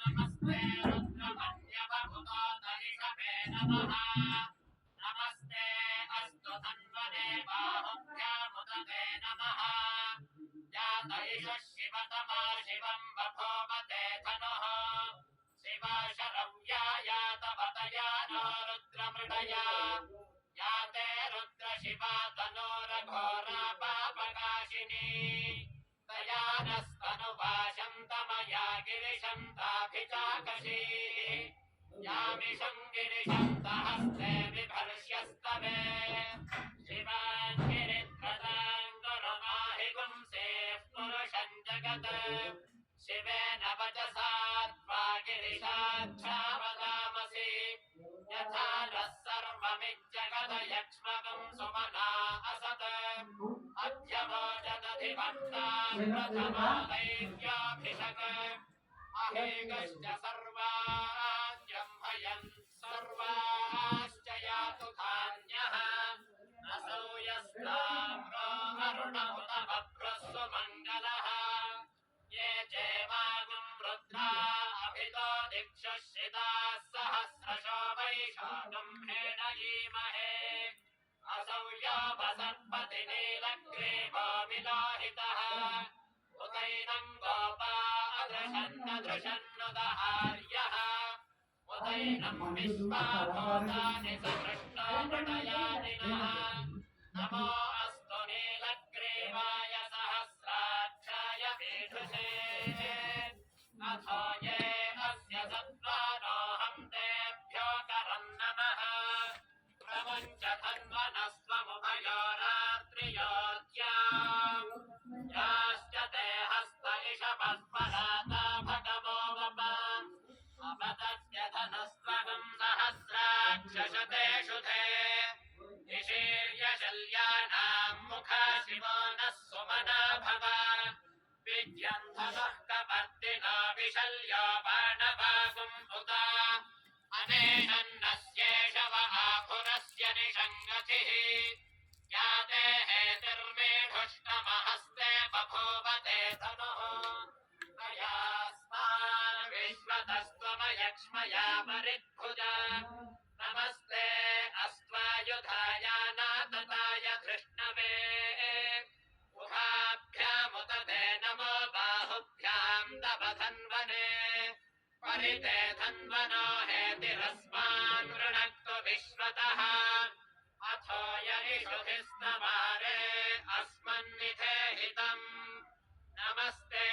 नमस्ते रुद्रमन्यवभुतोतरिषभे नमः नमस्ते अस्तु तन्वने बाहुभ्यामुदते नमः यात इष शिवतमा शिवं बभूवते धनुः शिवा शरव्या यातवतया नो रुद्रमृडया याते रुद्रशिवा तनोरघोरा पापकाशिनी तया नस्तनुवाशं तमया गिरिशं ताभिचाकशीः यामिषं गिरिशं तहस्ते बिभर्ष्यस्तवे शिवान् गिरिध्वजां गुरुमाहि पुंसेः पुरुषं जगत् शिवेन वचसा त्वा गिरिशाच्छावदामसि यथा नः सर्वमिज्जगदयक्ष्मकं सुमना असत् अध्यवोचदधिवक्तान् प्रथमादैव्याभिषक् अहेकश्च सर्वान् भयन् सर्वाश्च यातु धान्यः असौ यस्ताम्रो अरुणमुत बभ्रस्सु मङ्गलः ये चैवागुं रुद्रा अभितो दिक्षुश्रिताः सहस्रशो वैशाखं हेणयीमहे असौ योपसर्पति नीलग्रीवो विलोहितः उदैनं गोपा अदृशन्नदृशन्नुदहार्यः उदैनं विश्वाभूतानि सकृष्टो मृडयादिनः नमो अस्तु नीलग्रीवाय सहस्राक्षाय मीढुषे अथो ये अस्य सत्त्वानोऽहं तेभ्यो करं नमः प्रमुञ्च धन्वनस्त्वमुभयोरात्रियोद्याम् याश्च ते हस्त इषपस्पराता भगवो वपाम् अपतस्य धनस्त्वगं सहस्राक्षशतेषु ते निशीर्यशल्यानां मुखा शिवो नः सुमना भव विद्यं धनुः कपर्दिनो विशल्यो बाणवागुम् उदा अनेषन्नस्येषव आकुरस्य निषङ्गतिः याते हेतिर्मेढुष्टमहस्ते बभूवते धनुः तयास्मान् विश्वतस्त्वमयक्ष्मया परिद्भुजा नमस्ते अस्त्वायुधायानातताय धृष्णवे गुहाभ्यामुदते नमो बाहुभ्यां तव धन्वने परिते धन्वनो हेतिरस्मान् वृणक्तु विश्वतः अथो यरिषुभिस्तवारे अस्मन्निधेहितम् नमस्ते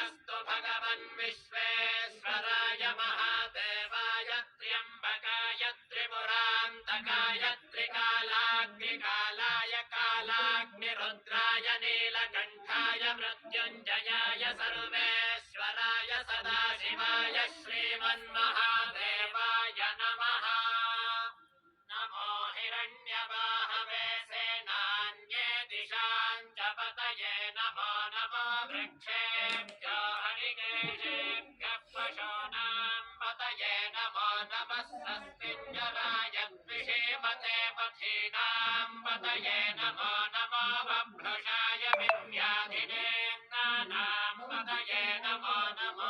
अस्तु भगवन् विश्वेश्वराय महादेवाय त्र्यम्बकाय त्रिपुरान्तकाय त्रिकालाग्निकालाय कालाग्निरुद्राय नीलकण्ठाय मृत्युञ्जयाय सर्वेश्वराय सदाशिवाय श्रीमन्महादेवाय नमः नमो हिरण्यबाहवे सेनान्ये दिशां च पतये नमो नमो वृक्षेभ्यो हरिकेशेभ्यः पशूनां पतये नमो नमः स्वस्तिञ्जराय द्विषीमते पथीनां पतये नमो नमो बभ्रुषाय विद्याधिनेन्द्राणां पतये नमो नमो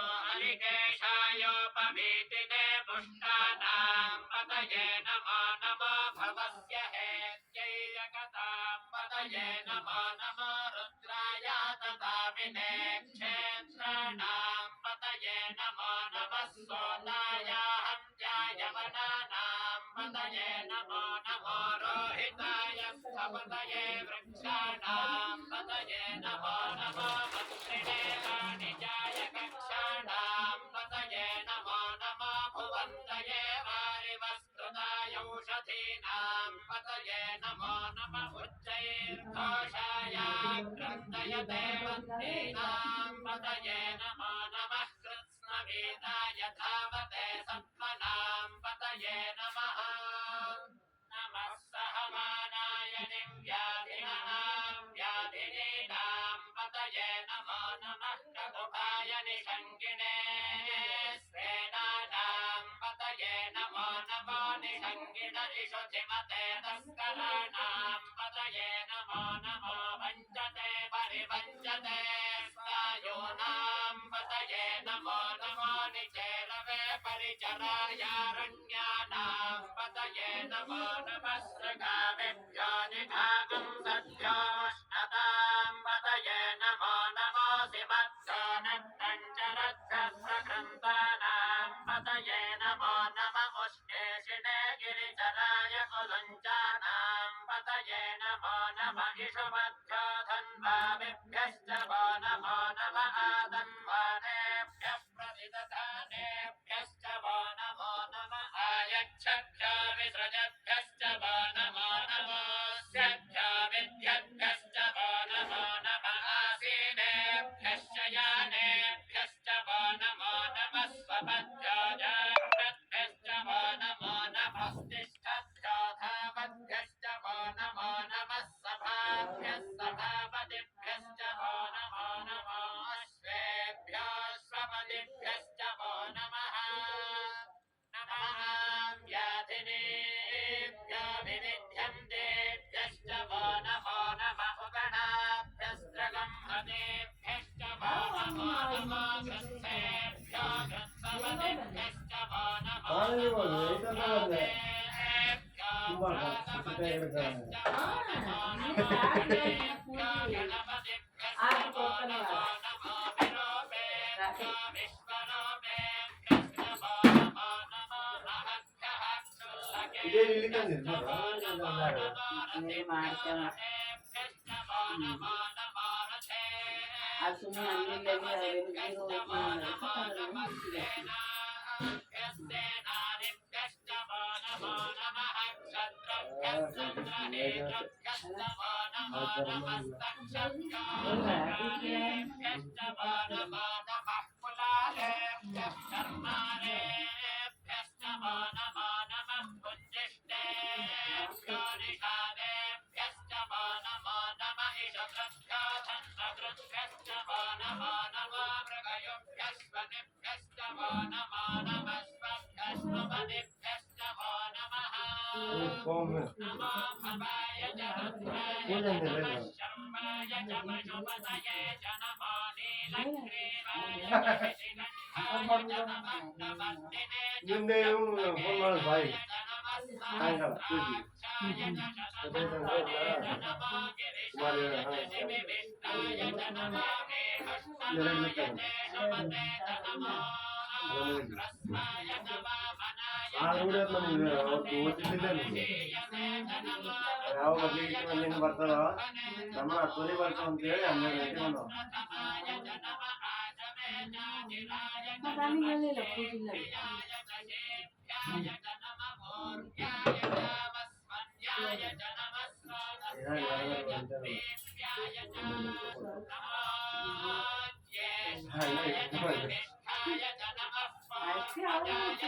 हरिकेशायोपवीतिने पुष्टानां पतये नमो नमो भवस्य हेत्यै जगतां पतये नमो नमो रुद्राय तदाविने क्षेत्राणां पतये नमो नमः सोदाय हन्त्याय वनानां पतये नमो नमो रोहिताय स्थपतये वृक्षाणां पतये नमो नमो मन्त्रिणे वाणिजाय कक्षाणां पतये नमो नमो भुवन्तये वारिवस्तुताय औषधीनां पतये नमो नमः उच्चैर्घोषाय क्रन्दयते वन्दीनां पतये नमो नमः कृत्स्नवेदाय धावते सत्त्वनां पतये नमः नमः सहमानाय निव्याधिनां व्याधिनीनां पतये नमो नमः ककुभाय निषङ्गिणे स्वेनानां पतये नमो नमो निषङ्गिण इषुधिमते तस्कराणां पतये नमो नमो वञ्चते परिवञ्चते स्थायोनां पतये नमो नमो निचेरवे परिचरायारण्यानां पतये नमो नमः सृगावेभ्यो निघागं सद्योष्णतां पतये नमो नमो सिमत्सो नक्तञ्चरद्धस्रग्रन्थानां पतये नमो नमः उष्णेशिने गिरिचराय कुलञ्चानां पतये नमो नमः इषुमध्यो धन्वाभिभ्यश्च वो नमो नमः आदन्वानेभ्यः प्रतिदधानेभ्यश्च वो नमो नमः आयच्छभ्यो विसृजभ्यश्च वो नमो नमो स्यभ्यो विद्यभ्यश्च वो नमो नमः आसीनेभ्यश्च यानेभ्यश्च वो नमो नमः स्वपद्भ्यो जाभ्यश्च वो नमो नमः तिष्ठभ्यो धावद्भ्यश्च वो नमो नमः सभाभ्यः सभापतिभ्यश्च वो नमो नमः अश्वेभ्यो स्वपतिभ्यश्च वो नमः नमः व्याधिनेभ्यो विविध्यन्तेभ्यश्च वो नमो नमः उगणाभ्यस्त्रगम्हतेभ्यश्च वो नमो नमः कृत्सेभ्यो कृत्सवतिभ्यश्च वो नमो नमः भावेभ्यो भागवतिभ्यश्च वो नमो नमः गणेभ्यो गणपतिभ्यश्च वो नमो नमः विरूपेभ्यो विश्वरूपेभ्यश्च वो नमो नमः महद्भ्यः क्षुल्लकेभ्यश्च वो नमो नमः रतिभ्यश्च वो नमो नमः रथेभ्यश्च वो नमो नमः सेनाभ्यश्च वो नमो नमः क्षत्रभ्यश्च वो नमो नमः तक्षभ्यो शकालेभ्यश्च वो नमो नमः कुलालेभ्यः कर्मालेभ्यश्च वो नमो नमः पुञ्जिष्टेभ्यो निषादेभ्यश्च वो नमो नमः इषभ्यो धन्वकृभ्यश्च वो नमो नमो मृगयुभ्यश्वनिभ्यश्च वो नमो नमः स्वभ्यश्वपतिभ्यश्च वो नमः नमो भवाय च रुद्राय च नमः शर्वाय च पशुपतये च नमो नीलग्रीवाय च विशिखण्डाय च नमः नमस्तिने च ब्रह्मणेभ्याय च नमः सहस्राक्षाय च शतधन्वने च नमो गिरिशाय च शिविविष्टाय च नमो मेघष्टमाय च शुमते च नमो ह्रस्वाय च वामनाय च नमो नमोषीयते च नमो प्रथमाय च नमः आचमे चाचिराय च नमः शेभ्याय च शेभ्याय च नमः भूर्याय च वस्मन्याय च नमः स्वादस्याय च प्रेभ्याय च नमो ज्येष्ठाय च कनिष्ठाय च नमः पौर्वजाय च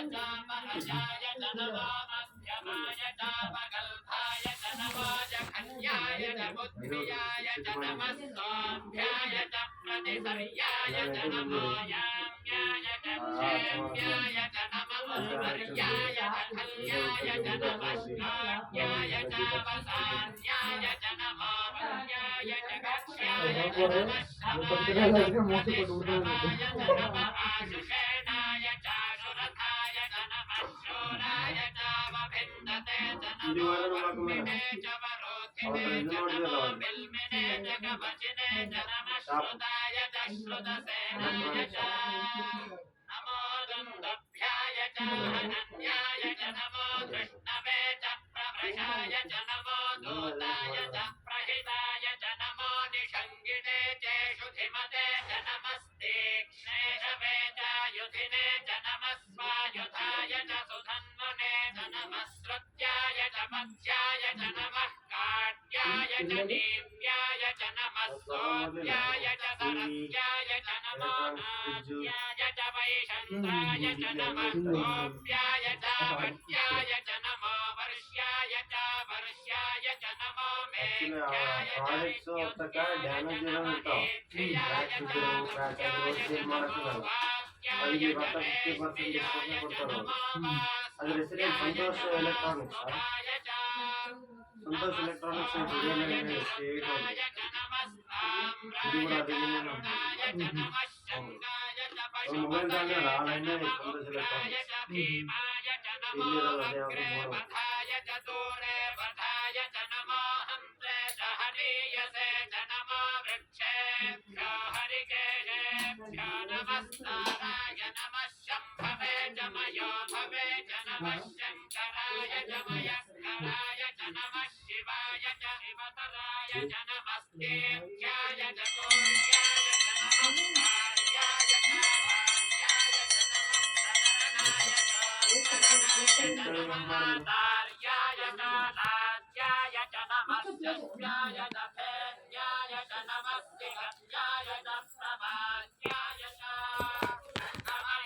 महजाय च नमो मध्यमाय च वगल्भाय च नमो जघन्याय च बुद्ध्याय च नमः सोऽभ्याय च प्रतिसर्याय च नमो याम्याय च क्षेम्याय च नमः उर्वर्याय च खल्याय च नमः श्लाघ्याय च वसान्याय च नमो वल्याय च कक्ष्याय च नमः श्रवाय च प्रतिश्रवाय च नमः आशुषेणाय चाशुरथाय च नमः शूराय चावभिन्दते च नमो वर्मिणे च वरोधिने च नमो बिल्मिने च कवचिने च नमः श्रुताय च श्रुतसेनाय च नमो दन्दभ्याय च हनन्याय च नमो धृष्णवे च प्रभृशाय च नमो दूताय च प्रहिताय च नमो निषङ्गिणे चेषु धिमते च नमस्तीक्ष्णेशवे च युधिने च नमः स्वायुधाय च सुधन्वने च नमः श्रुत्याय च मत्स्याय च नमः काट्याय च दीप्याय च नमः सोऽप्याय च सरस्याय च नमो नास्याय च वैशन्ताय च नमः गोप्याय च भट्याय च नमो वर्ष्याय च वर्ष्याय च नमो मेघ्याय च विद्युत्याय च नमो नेत्र्याय च नृत्याय च नमो वाक्याय च रेष्म्याय च नमो वास्पत्याय च वास्तुभाय च संतोष इलेक्ट्रॉनिक्स से जुड़े हुए हैं स्टेट और ताम्राय चारुणाय च नमः शङ्गाय च पशुपतये च नमः उग्राय च भीमाय च नमो अग्रे वधाय च दूरे वधाय च नमो हन्त्रे च हरीयसे च नमो वृक्षेभ्यो हरिकेशेभ्यो नमस्ताराय नमः शम्भवे च मयो भवे च नमः शङ्कराय च मयस्कराय च नमः शिवाय च शिवतराय च नमस्तेभ्याय च तोर्याय च नमः कार्याय च भार्याय च नमः प्रकरणाय च उत्तरणाय च नमः तार्याय च राज्याय च नमः शस्याय च भेद्याय च नमः सिगत्याय च प्रभास्याय च नमः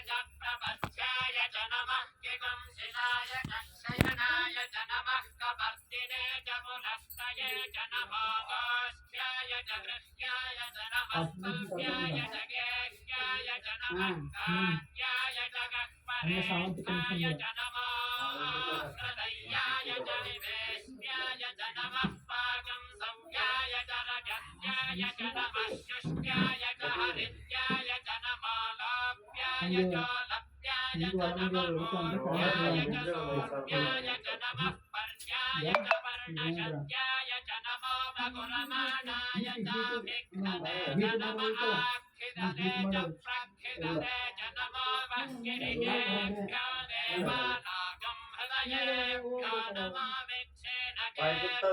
च प्रपथ्याय च नमः किगंसिनाय च शयनाय च नमः कपर्दिने च पुनस्तये च नमो गोष्ठ्याय च गृह्याय च नमः स्तुत्याय च गेह्याय च नमः कार्याय च गह्वरेष्ठाय च नमो हृदयाय च निवेश्याय च नमः पाकं सव्याय च रजस्याय च नमः शुष्क्याय च हरिद्याय च नमो लोभ्याय च लभ्याय च नमः मोढ्याय च सोढ्याय च नमः पर्याय च पर्णशद्याय च नमो भगुरमाणाय च भिक्षते च नमः आक्षिदते च प्रक्षिदते च नमो वह्निरियेभ्यो देवानागं हृदयेभ्यो नमो विच्छेनकेभ्यो